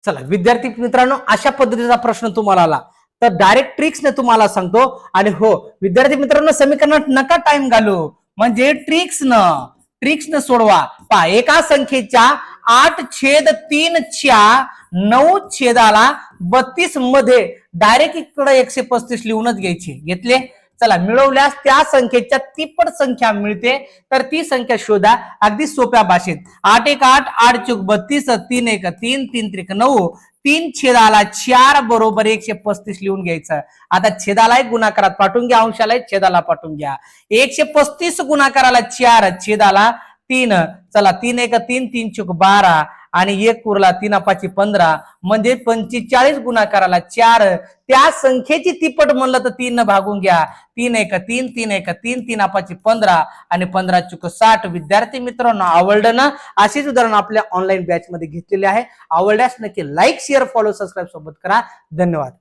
चला विद्यार्थी मित्रांनो, अशा पद्धतीचा प्रश्न तुम्हाला आला तर डायरेक्ट ट्रिक्सने तुम्हाला सांगतो. आणि हो विद्यार्थी मित्रांनो, समीकरणात नका टाइम घालू, म्हणजे ट्रिक्सनं सोडवा. पहा, एका संख्येच्या 8/3 च्या 9 छेदाला 32 मध्ये डायरेक्ट इकडे 135 लिहूनच घ्यायची. घेतले? चला, मिळवल्यास त्या संख्येच्या तिप्पट संख्या मिळते, तर ती संख्या शोधा अगदी सोप्या भाषेत. 8 1 8, 8 चूक 32, 3 1 3, 3 त्रिक 9, 3 छेदाला 4 बरोबर 135 लिहून घ्यायचं. आता छेदाला एक गुणाकारात पाठवून घ्या, अंशाला एक छेदाला पाठवून घ्या. 135 गुणाकाराला 4, छेदाला 3. चला, 3 1 3, 3 चूक 12 आणि 1 उरला, 3 5 15, म्हणजे 45 गुणाकाराला 4. त्या संख्येची तिप्पट म्हणलं तर 3 भागून घ्या. 3 1 3, 3 1 3, 3 5 15 आणि 15 चूक 60. विद्यार्थी मित्रांनो, आवडलं ना? अशीच उदाहरण आपल्या ऑनलाईन बॅच मध्ये घेतलेले आहे. आवडल्यास नक्की लाईक शेअर फॉलो सबस्क्राईब सोबत करा. धन्यवाद.